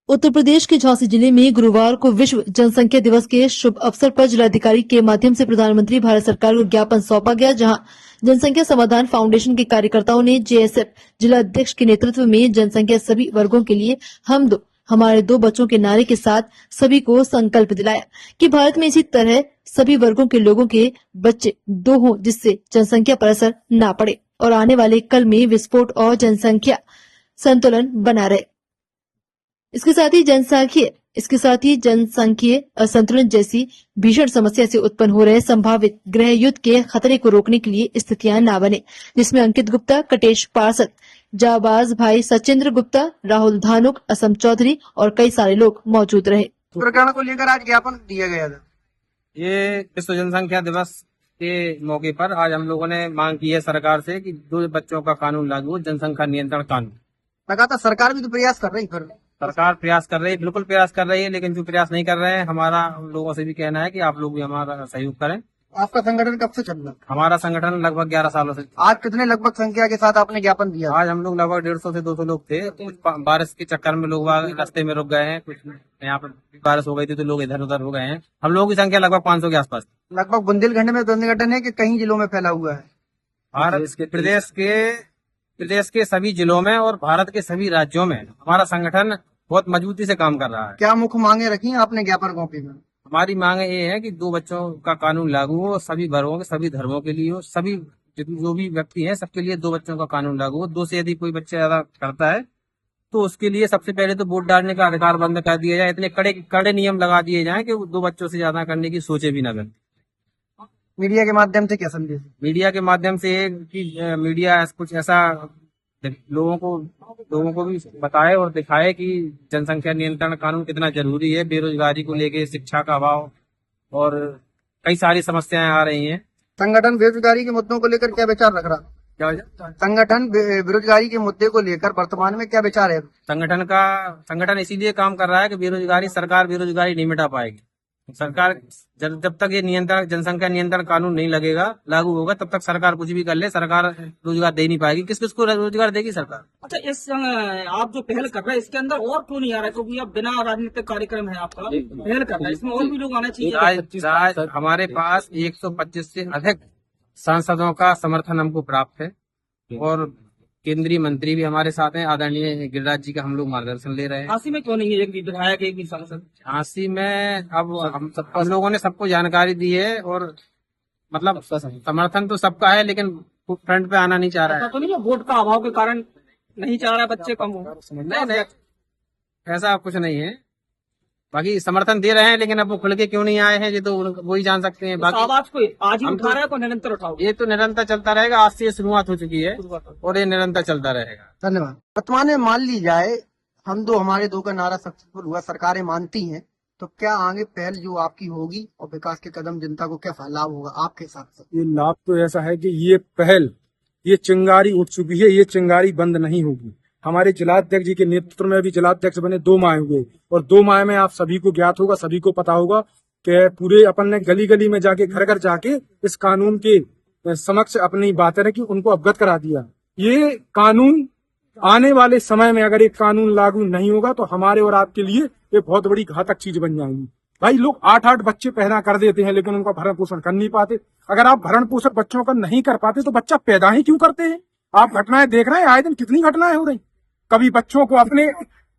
उत्तर प्रदेश के झांसी जिले में गुरुवार को विश्व जनसंख्या दिवस के शुभ अवसर पर जिलाधिकारी के माध्यम से प्रधानमंत्री भारत सरकार को ज्ञापन सौंपा गया, जहां जनसंख्या समाधान फाउंडेशन के कार्यकर्ताओं ने जेएसएफ जिला अध्यक्ष के नेतृत्व में जनसंख्या सभी वर्गों के लिए हम दो हमारे दो बच्चों के नारे के साथ सभी को संकल्प दिलाया कि भारत में इसी तरह सभी वर्गों के लोगों के बच्चे दो हों, जिससे जनसंख्या पर असर न पड़े और आने वाले कल में विस्फोट और जनसंख्या संतुलन बना रहे। इसके साथ ही जनसांख्यिकीय असंतुलन जैसी भीषण समस्या से उत्पन्न हो रहे संभावित गृह युद्ध के खतरे को रोकने के लिए स्थितियां न बने, जिसमें अंकित गुप्ता, कटेश पार्षद, जाबाज भाई सचिंद्र गुप्ता, राहुल धानुक, असम चौधरी और कई सारे लोग मौजूद रहे। प्रकरण को लेकर आज ज्ञापन दिया गया था। ये विश्व जनसंख्या दिवस के मौके पर आज हम लोगों ने मांग की है सरकार से कि दो बच्चों का कानून लागू हो, जनसंख्या नियंत्रण कानून। लगातार सरकार भी तो प्रयास कर रही है, सरकार प्रयास कर रही है, बिल्कुल प्रयास कर रही है, लेकिन जो प्रयास नहीं कर रहे हैं, हमारा हम लोगों से भी कहना है कि आप लोग भी हमारा सहयोग करें। आपका संगठन कब से चल रहा है? हमारा संगठन लगभग 11 सालों से। आज कितने लगभग संख्या के साथ आपने ज्ञापन दिया? आज हम लोग लगभग 150 से 200 लोग थे। कुछ बारिश के चक्कर में लोग रास्ते में रुक गए हैं, कुछ यहाँ पर बारिश हो गई थी तो लोग इधर उधर हो गए हैं। हम लोगों की संख्या लगभग 500 के आसपास। लगभग बुंदेलखंड में संगठन है कि कई जिलों में फैला हुआ है? प्रदेश के सभी जिलों में और भारत के सभी राज्यों में हमारा संगठन बहुत मजबूती से काम कर रहा है। क्या मुख्य मांगे रखी हैं आपने ज्ञापन कॉपी में? हमारी मांग ये है कि दो बच्चों का कानून लागू हो, सभी वर्गों के सभी धर्मों के लिए हो, सभी जो भी व्यक्ति हैं सबके लिए दो बच्चों का कानून लागू हो। दो से यदि कोई बच्चा ज्यादा करता है तो उसके लिए सबसे पहले तो वोट डालने का अधिकार बंद कर दिया जाए। इतने कड़े नियम लगा दिए जाएं कि दो बच्चों से ज्यादा करने की सोचे भी न करें। मीडिया के माध्यम से क्या संदेश? मीडिया के माध्यम से कि मीडिया कुछ ऐसा लोगों को भी बताए और दिखाए कि जनसंख्या नियंत्रण कानून कितना जरूरी है। बेरोजगारी को लेके, शिक्षा का अभाव और कई सारी समस्याएं आ रही हैं। संगठन बेरोजगारी के मुद्दों को लेकर क्या विचार रख रहा? संगठन बेरोजगारी के मुद्दे को लेकर वर्तमान में क्या विचार है? संगठन इसीलिए काम कर रहा है कि सरकार बेरोजगारी नहीं मिटा पाएगी। सरकार जब तक ये जनसंख्या नियंत्रण कानून नहीं लागू होगा, तब तक सरकार कुछ भी कर ले, सरकार रोजगार दे नहीं पाएगी। किस को रोजगार देगी सरकार? अच्छा, इस आप जो पहल कर रहे हैं इसके अंदर और क्यों नहीं आ रहा है? क्योंकि अब बिना राजनीतिक कार्यक्रम है आपका पहल कर रहा है, इसमें और भी लोग आने चाहिए। हमारे पास 125 से अधिक सांसदों का समर्थन हमको प्राप्त है और केंद्रीय मंत्री भी हमारे साथ हैं। आदरणीय गिरिराज जी का हम लोग मार्गदर्शन ले रहे हैं। झांसी में क्यों नहीं है एक भी विधायक, एक भी सांसद? झांसी में अब हम लोगों ने सबको जानकारी दी है और मतलब समर्थन तो सबका है, लेकिन फ्रंट पे आना नहीं चाह रहा है। तो नहीं है वोट का अभाव के कारण नहीं चाह रहा है बच्चे कम हो? नहीं, ऐसा कुछ नहीं है। बाकी समर्थन दे रहे हैं, लेकिन अब वो खुल के क्यों नहीं आए हैं ये तो वही जान सकते हैं। बाकी आवाज को आज ही उठा रहा है, को निरंतर उठाओ। ये तो निरंतर चलता रहेगा। आज से ये शुरुआत हो चुकी है और ये निरंतर चलता रहेगा। धन्यवाद। वर्तमान में मान ली जाए हम दो हमारे दो का नारा सक्सेसफुल हुआ, सरकारें मानती हैं, तो क्या आगे पहल जो आपकी होगी और विकास के कदम जनता को क्या लाभ होगा आपके हिसाब से? ये लाभ तो ऐसा है कि ये पहल, ये चिंगारी उठ चुकी है, ये चिंगारी बंद नहीं होगी। हमारे जिलाध्यक्ष जी के नेतृत्व में भी जिलाध्यक्ष बने 2 माह हुए और 2 माह में आप सभी को ज्ञात होगा, सभी को पता होगा कि पूरे अपन ने गली गली में जाके घर घर जाके इस कानून के समक्ष अपनी बातें रखी, उनको अवगत करा दिया। ये कानून आने वाले समय में अगर एक कानून लागू नहीं होगा तो हमारे और आपके लिए ये बहुत बड़ी घातक चीज बन जाएगी। भाई लोग 8-8 बच्चे पैदा कर देते हैं लेकिन उनका भरण पोषण कर नहीं पाते। अगर आप भरण पोषण बच्चों का नहीं कर पाते तो बच्चा पैदा ही क्यों करते हैं? आप घटनाएं देख रहे हैं, आए दिन कितनी घटनाएं हो रही। कभी बच्चों को अपने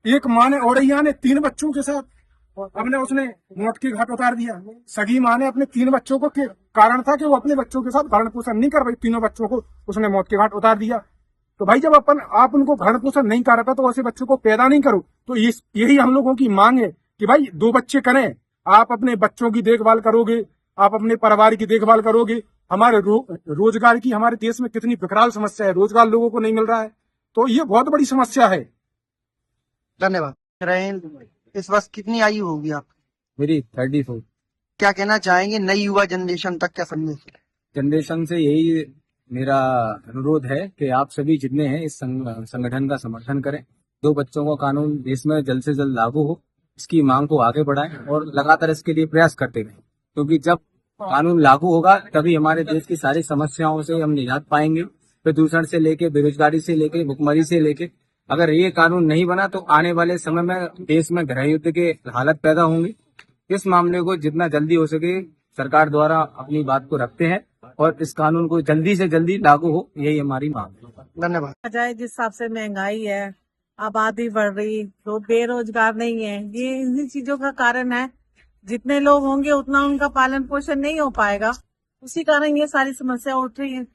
एक माँ ने, औरैया ने 3 बच्चों के साथ अपने उसने मौत के घाट उतार दिया। सगी माँ ने अपने 3 बच्चों को के कारण था कि वो अपने बच्चों के साथ भरण पोषण नहीं कर पाई, 3 बच्चों को उसने मौत के घाट उतार दिया। तो भाई जब आप उनको भरण पोषण नहीं कर पाते तो ऐसे बच्चों को पैदा नहीं करो। तो यही हम लोगों की मांग है कि भाई 2 बच्चे करें, आप अपने बच्चों की देखभाल करोगे, आप अपने परिवार की देखभाल करोगे। हमारे रोजगार की हमारे देश में कितनी विकराल समस्या है, रोजगार लोगों को नहीं मिल रहा है, तो ये बहुत बड़ी समस्या है। धन्यवाद। इस वर्ष कितनी आयु होगी आप? मेरी 34। क्या कहना चाहेंगे नई युवा जनरेशन तक, क्या संदेश? जनरेशन से यही मेरा अनुरोध है कि आप सभी जितने हैं इस संगठन का समर्थन करें। 2 बच्चों का कानून देश में जल्द से जल्द लागू हो, इसकी मांग को आगे बढ़ाएं और लगातार इसके लिए प्रयास करते रहें, क्योंकि जब कानून लागू होगा तभी हमारे देश की सारी समस्याओं से हम निजात पाएंगे। प्रदूषण से लेके, बेरोजगारी से लेके, भुखमरी से लेके अगर ये कानून नहीं बना तो आने वाले समय में देश में गृह युद्ध के हालत पैदा होंगी। इस मामले को जितना जल्दी हो सके सरकार द्वारा अपनी बात को रखते हैं और इस कानून को जल्दी से जल्दी लागू हो, यही हमारी मांग है। धन्यवाद। जाए जिस हिसाब से महंगाई है, आबादी बढ़ रही, लोग बेरोजगार नहीं है, ये इन्हीं चीजों का कारण है। जितने लोग होंगे उतना उनका पालन पोषण नहीं हो पाएगा, उसी कारण ये सारी समस्या उठ रही है।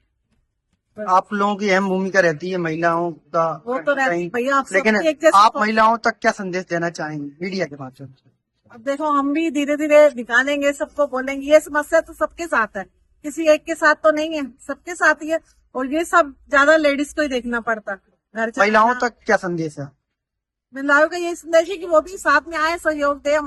आप लोगों की अहम भूमिका रहती है महिलाओं का, वो तो रहती भैया, आप लेकिन सबकी एक जैसी आप महिलाओं तक क्या संदेश देना चाहेंगे मीडिया के माध्यम से? अब देखो, हम भी धीरे धीरे निकालेंगे, सबको बोलेंगे। ये समस्या तो सबके साथ है, किसी एक के साथ तो नहीं है, सबके साथ ही है। और ये सब ज्यादा लेडीज को ही देखना पड़ता है। घर महिलाओं तक क्या संदेश है? महिलाओं का ये संदेश है कि वो भी साथ में आए, सहयोग दे।